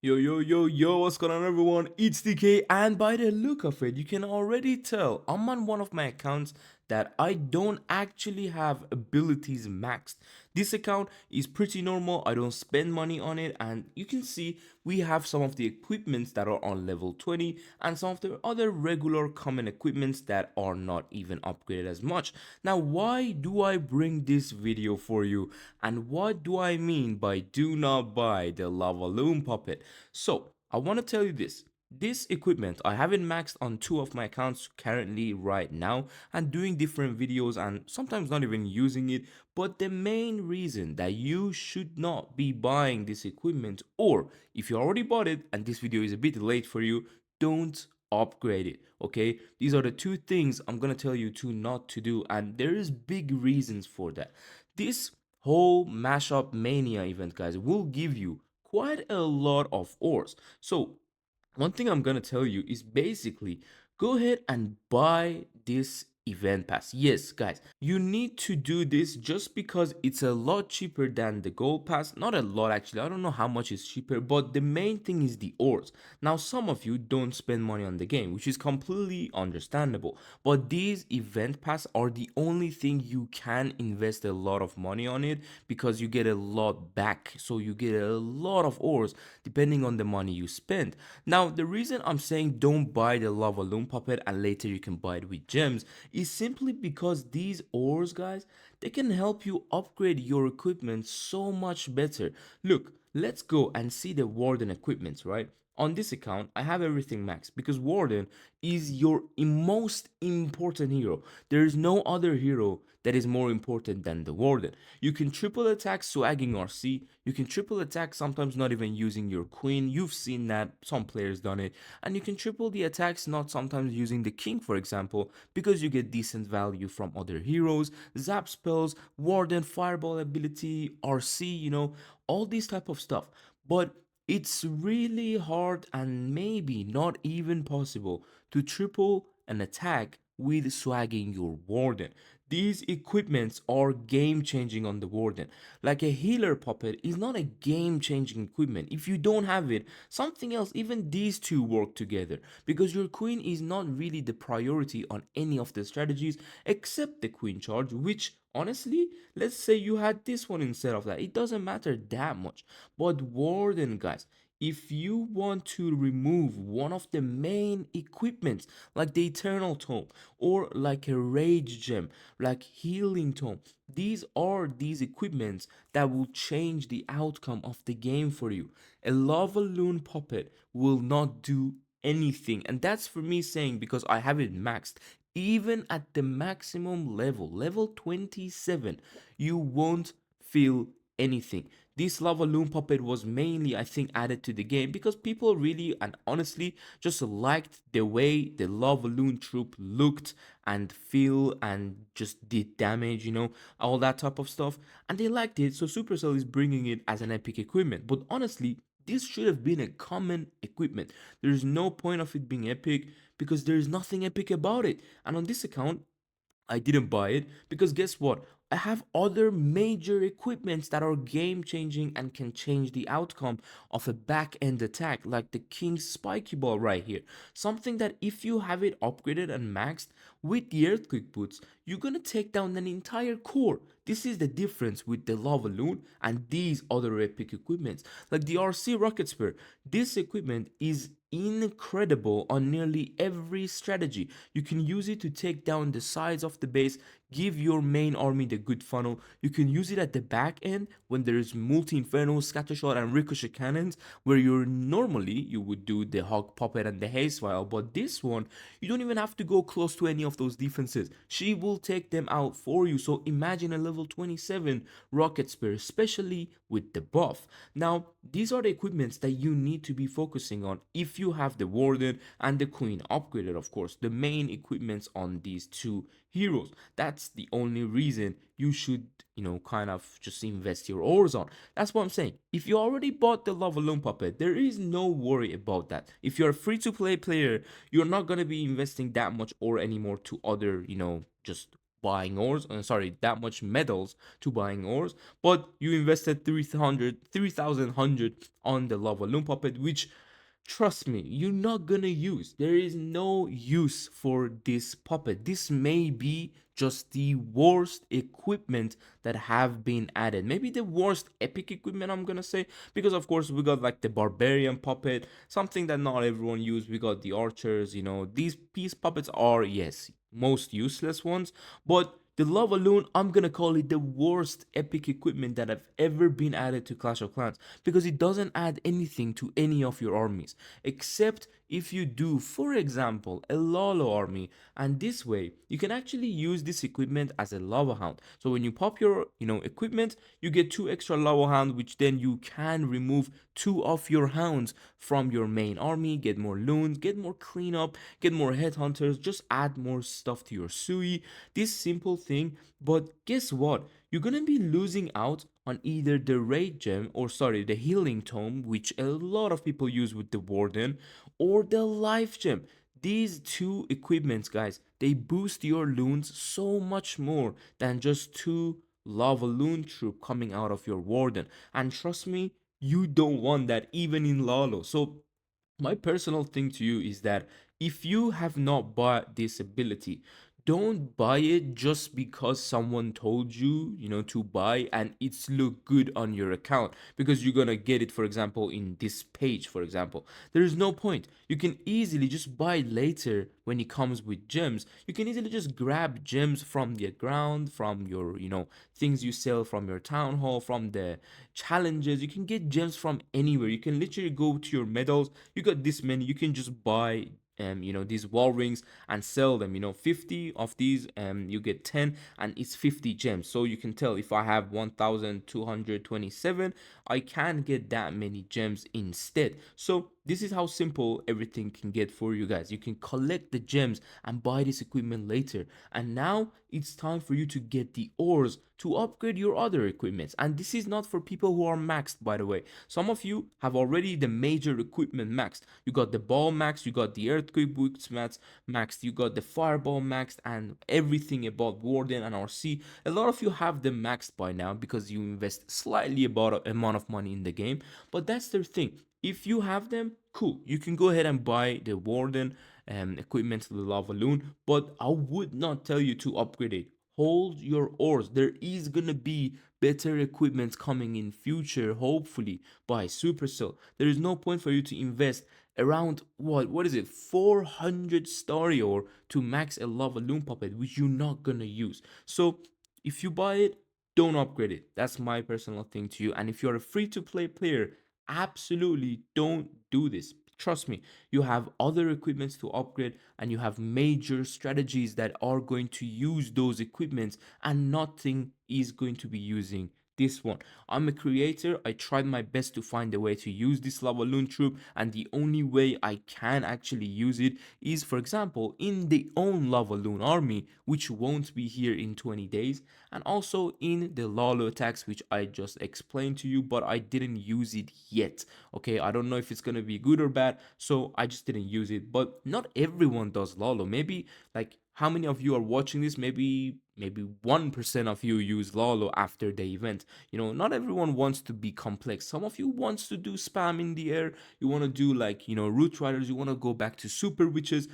Yo, yo, yo, yo, what's going on, everyone? It's TK, and by the look of it, you can already tell I'm on one of my accounts that I don't actually have abilities maxed. This account is pretty normal, I don't spend money on it, and you can see we have some of the equipments that are on level 20 and some of the other regular common equipments that are not even upgraded as much. Now, why do I bring this video for you, and what do I mean by do not buy the Lavaloon puppet? So I want to tell you this equipment I have it maxed on two of my accounts currently right now and doing different videos and sometimes not even using it. But the main reason that you should not be buying this equipment, or if you already bought it and this video is a bit late for you, don't upgrade it. Okay, these are the two things I'm gonna tell you to not to do, and there is big reasons for that. This whole mashup mania event, guys, will give you quite a lot of ores. So one thing I'm gonna tell you is basically go ahead and buy this event pass. Yes, guys, you need to do this just because it's a lot cheaper than the gold pass. Not a lot, actually, I don't know how much is cheaper, but the main thing is the ores. Now, some of you don't spend money on the game, which is completely understandable, but these event pass are the only thing you can invest a lot of money on it because you get a lot back. So you get a lot of ores depending on the money you spend. Now, the reason I'm saying don't buy the Lavaloon puppet and later you can buy it with gems is simply because these ores, guys, they can help you upgrade your equipment so much better. Look, let's go and see the Warden equipment, right? On this account, I have everything maxed because Warden is your most important hero. There is no other hero that is more important than the Warden. You can triple attack swagging RC, you can triple attack sometimes not even using your queen, you've seen that, some players done it, and you can triple the attacks not sometimes using the king, for example, because you get decent value from other heroes, zap spells, Warden, fireball ability, RC, all these type of stuff. But it's really hard and maybe not even possible to triple an attack with swagging your Warden. These equipments are game changing on the Warden. Like a healer puppet is not a game changing equipment. If you don't have it, something else, even these two work together because your queen is not really the priority on any of the strategies except the queen charge, which honestly, let's say you had this one instead of that. It doesn't matter that much. But Warden, guys, if you want to remove one of the main equipments like the Eternal Tome or like a Rage Gem, like Healing Tome, these equipments that will change the outcome of the game for you. A Lavaloon puppet will not do anything, and that's for me saying because I have it maxed. Even at the maximum level 27, you won't feel anything. This Lavaloon puppet was mainly, I think, added to the game because people really and honestly just liked the way the Lavaloon troop looked and feel and just did damage, all that type of stuff. And they liked it, so Supercell is bringing it as an epic equipment. But honestly, this should have been a common equipment. There's no point of it being epic because there's nothing epic about it. And on this account, I didn't buy it because guess what? I have other major equipments that are game changing and can change the outcome of a back end attack, like the King's Spiky Ball right here. Something that if you have it upgraded and maxed with the Earthquake Boots, you're gonna take down an entire core. This is the difference with the Lavaloon and these other epic equipments, like the RC Rocket Spear. This equipment is incredible on nearly every strategy. You can use it to take down the sides of the base, give your main army the good funnel. You can use it at the back end when there is multi-inferno, scattershot, and ricochet cannons, where you would do the hog puppet and the haste vial, but this one you don't even have to go close to any of those defenses. She will take them out for you. So imagine a level 27 rocket spear, especially with the buff. Now, these are the equipments that you need to be focusing on if you have the Warden and the Queen upgraded, of course, the main equipments on these two heroes. That's the only reason you should, kind of just invest your ores on. That's what I'm saying. If you already bought the Lavaloon puppet, there is no worry about that. If you're a free to play player, you're not going to be investing that much ore anymore to other, just buying ores, sorry, that much metals to buying ores, but you invested 3,100 on the lava loon puppet, which, trust me, you're not gonna use. There is no use for this puppet. This may be just the worst equipment that have been added. Maybe the worst epic equipment, I'm gonna say, because of course we got like the barbarian puppet, something that not everyone use. We got the archers, these peace puppets are, yes, most useless ones, but the Lavaloon, I'm gonna call it the worst epic equipment that have ever been added to Clash of Clans, because it doesn't add anything to any of your armies, except if you do, for example, a Lalo army, and this way you can actually use this equipment as a Lava Hound. So when you pop your, equipment, you get two extra Lava Hound, which then you can remove two of your hounds from your main army, get more loons, get more cleanup, get more headhunters, just add more stuff to your Sui. This simple thing, but guess what? You're gonna be losing out on either the raid gem, or sorry, the healing tome, which a lot of people use with the warden, or the life gem. These two equipments, guys, they boost your loons so much more than just two lava loon troop coming out of your warden. And trust me, you don't want that even in Lalo. So my personal thing to you is that if you have not bought this ability, don't buy it just because someone told you, to buy, and it's look good on your account, because you're gonna get it, for example, in this page, for example. There is no point. You can easily just buy it later when it comes with gems. You can easily just grab gems from the ground, from your, things you sell from your town hall, from the challenges. You can get gems from anywhere. You can literally go to your medals. You got this many. You can just buy these wall rings and sell them. 50 of these, you get 10, and it's 50 gems. So you can tell, if I have 1227, I can get that many gems instead. So this is how simple everything can get for you guys. You can collect the gems and buy this equipment later. And now it's time for you to get the ores to upgrade your other equipments. And this is not for people who are maxed, by the way. Some of you have already the major equipment maxed. You got the ball maxed, you got the earthquake boots maxed, you got the fireball maxed, and everything about warden and RC. A lot of you have them maxed by now because you invest slightly about amount of money in the game. But that's the thing. If you have them, cool. You can go ahead and buy the warden equipment to the Lavaloon, but I would not tell you to upgrade it. Hold your ores. There is gonna be better equipment coming in future, hopefully by Supercell. There is no point for you to invest around what is it, 400 story ore to max a Lavaloon puppet, which you're not gonna use. So if you buy it, don't upgrade it. That's my personal thing to you. And if you're a free to play player, absolutely don't do this. Trust me, you have other equipments to upgrade, and you have major strategies that are going to use those equipments, and nothing is going to be using this one. I'm a creator. I tried my best to find a way to use this Lavaloon troop, and the only way I can actually use it is, for example, in the own Lavaloon army, which won't be here in 20 days, and also in the Lalo attacks, which I just explained to you, but I didn't use it yet. Okay, I don't know if it's gonna be good or bad, so I just didn't use it. But not everyone does Lalo. Maybe, like, how many of you are watching this? Maybe 1% of you use Lalo after the event. Not everyone wants to be complex. Some of you wants to do spam in the air. You want to do, like, root riders. You want to go back to super witches.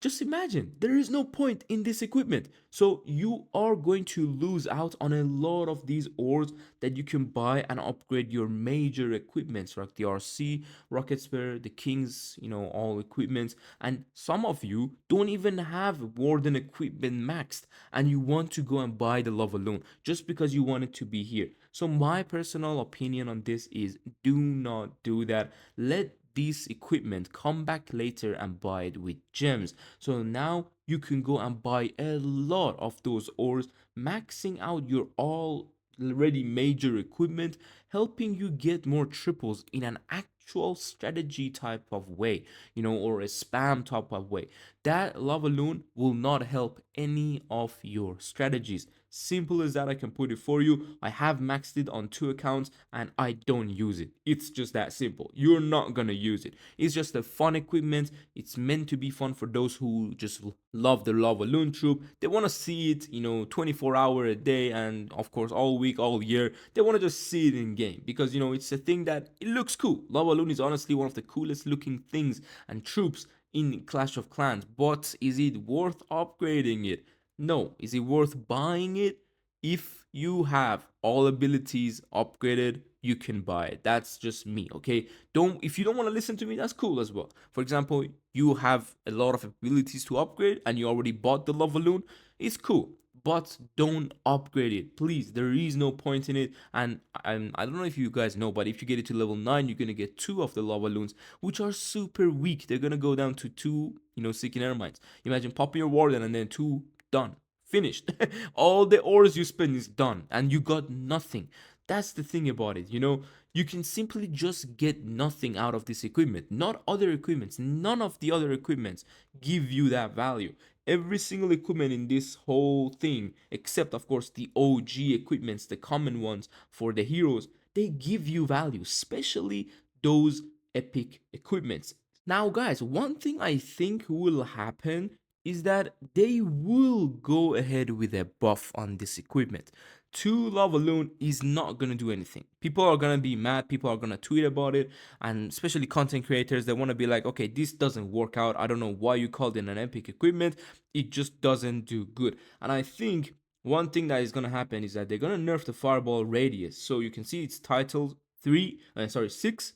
Just imagine, there is no point in this equipment. So you are going to lose out on a lot of these ores that you can buy and upgrade your major equipments, like the RC, Rocket Spare, the Kings, all equipments. And some of you don't even have Warden equipment maxed, and you want to go and buy the Lavaloon just because you want it to be here. So my personal opinion on this is, do not do that. Let this equipment come back later and buy it with gems. So now you can go and buy a lot of those ores, maxing out your already major equipment, helping you get more triples in an actual strategy type of way, or a spam type of way. That Lavaloon will not help any of your strategies. Simple as that. I can put it for you. I have maxed it on 2 accounts and I don't use it. It's just that simple. You're not gonna use it. It's just a fun equipment. It's meant to be fun for those who just love the Lavaloon troop. They want to see it, 24 hour a day, and of course all week, all year. They want to just see it in game because it's a thing that it looks cool. Lavaloon is honestly one of the coolest looking things and troops in Clash of Clans. But is it worth upgrading it? No. Is it worth buying it? If you have all abilities upgraded, you can buy it. That's just me, okay? Don't If you don't want to listen to me, that's cool as well. For example, you have a lot of abilities to upgrade and you already bought the Lavaloon, it's cool. But don't upgrade it, please. There is no point in it. And I don't know if you guys know, but if you get it to level 9, you're gonna get 2 of the Lavaloons, which are super weak. They're gonna go down to 2, Seeking Air Mines. Imagine popping your Warden and then 2 done. Finished. All the ores you spend is done and you got nothing. That's the thing about it, you can simply just get nothing out of this equipment. Not other equipments. None of the other equipments give you that value. Every single equipment in this whole thing, except of course the OG equipments, the common ones for the heroes, they give you value, especially those epic equipments. Now guys, one thing I think will happen is that they will go ahead with a buff on this equipment. 2 Lavaloon is not gonna do anything. People are gonna be mad, people are gonna tweet about it, and especially content creators, they wanna be like, okay, this doesn't work out. I don't know why you called it an epic equipment. It just doesn't do good. And I think one thing that is gonna happen is that they're gonna nerf the fireball radius. So you can see it's titled 6,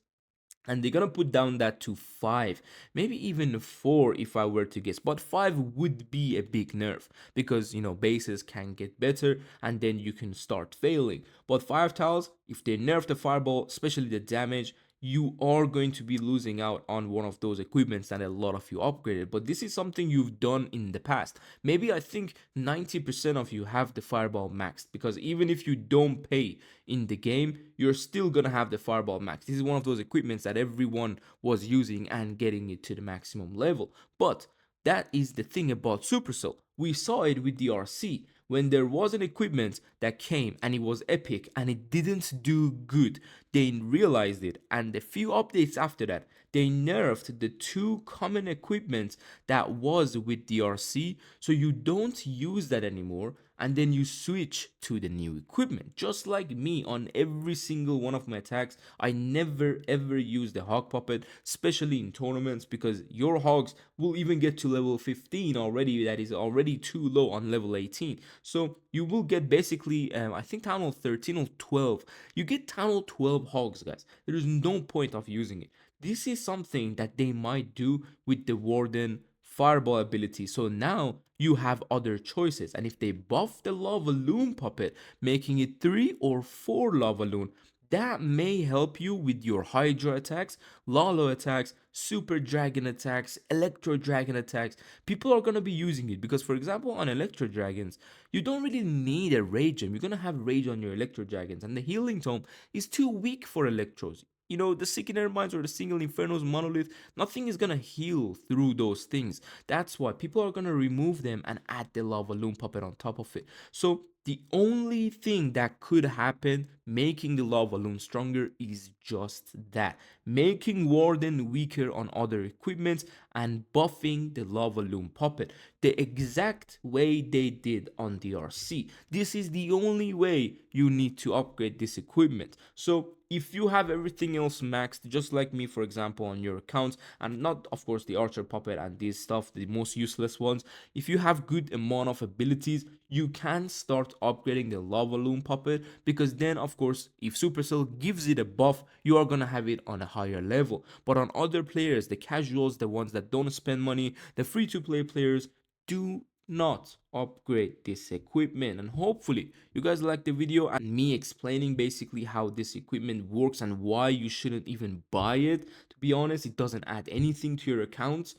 and they're gonna put down that to 5, maybe even 4 if I were to guess. But 5 would be a big nerf because bases can get better and then you can start failing. But 5 tiles, if they nerf the fireball, especially the damage, you are going to be losing out on one of those equipments that a lot of you upgraded. But this is something you've done in the past. Maybe I think 90% of you have the fireball maxed, because even if you don't pay in the game, you're still gonna have the fireball max. This is one of those equipments that everyone was using and getting it to the maximum level. But that is the thing about Supercell. We saw it with the RC when there was an equipment that came and it was epic and it didn't do good. They realized it, and a few updates after that, they nerfed the 2 common equipments that was with the RC, so you don't use that anymore, and then you switch to the new equipment. Just like me, on every single one of my attacks, I never ever use the hog puppet, especially in tournaments, because your hogs will even get to level 15 already. That is already too low on level 18. So you will get basically I think town hall 13 or 12. You get town hall 12 hogs, guys. There is no point of using it. This is something that they might do with the Warden fireball ability. So now you have other choices, and if they buff the Lavaloon puppet, making it 3 or 4 Lavaloon, that may help you with your Hydra attacks, Lalo attacks, Super Dragon attacks, Electro Dragon attacks. People are gonna be using it because, for example, on Electro Dragons, you don't really need a Rage Gem. You're gonna have Rage on your Electro Dragons, and the Healing Tome is too weak for Electros. The Seeking Air Mines or the Single Infernos Monolith, nothing is gonna heal through those things. That's why people are gonna remove them and add the Lavaloon puppet on top of it. So the only thing that could happen making the Lavaloon stronger is just that. Making Warden weaker on other equipments and buffing the Lavaloon puppet. The exact way they did on the RC. This is the only way you need to upgrade this equipment. So if you have everything else maxed, just like me for example on your accounts, and not of course the Archer puppet and this stuff, the most useless ones, if you have good amount of abilities, you can start upgrading the Lavaloon puppet, because then of course if Supercell gives it a buff, you are gonna have it on a higher level. But on other players, the casuals, the ones that don't spend money, the free to play players, do not upgrade this equipment. And hopefully you guys like the video and me explaining basically how this equipment works and why you shouldn't even buy it. To be honest, it doesn't add anything to your accounts,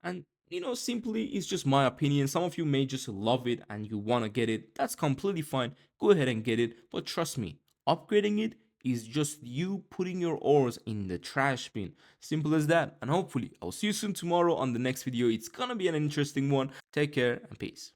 and simply it's just my opinion. Some of you may just love it and you want to get it. That's completely fine. Go ahead and get it, but trust me, upgrading it is just you putting your ores in the trash bin. Simple as that. And hopefully I'll see you soon tomorrow on the next video. It's gonna be an interesting one. Take care and peace.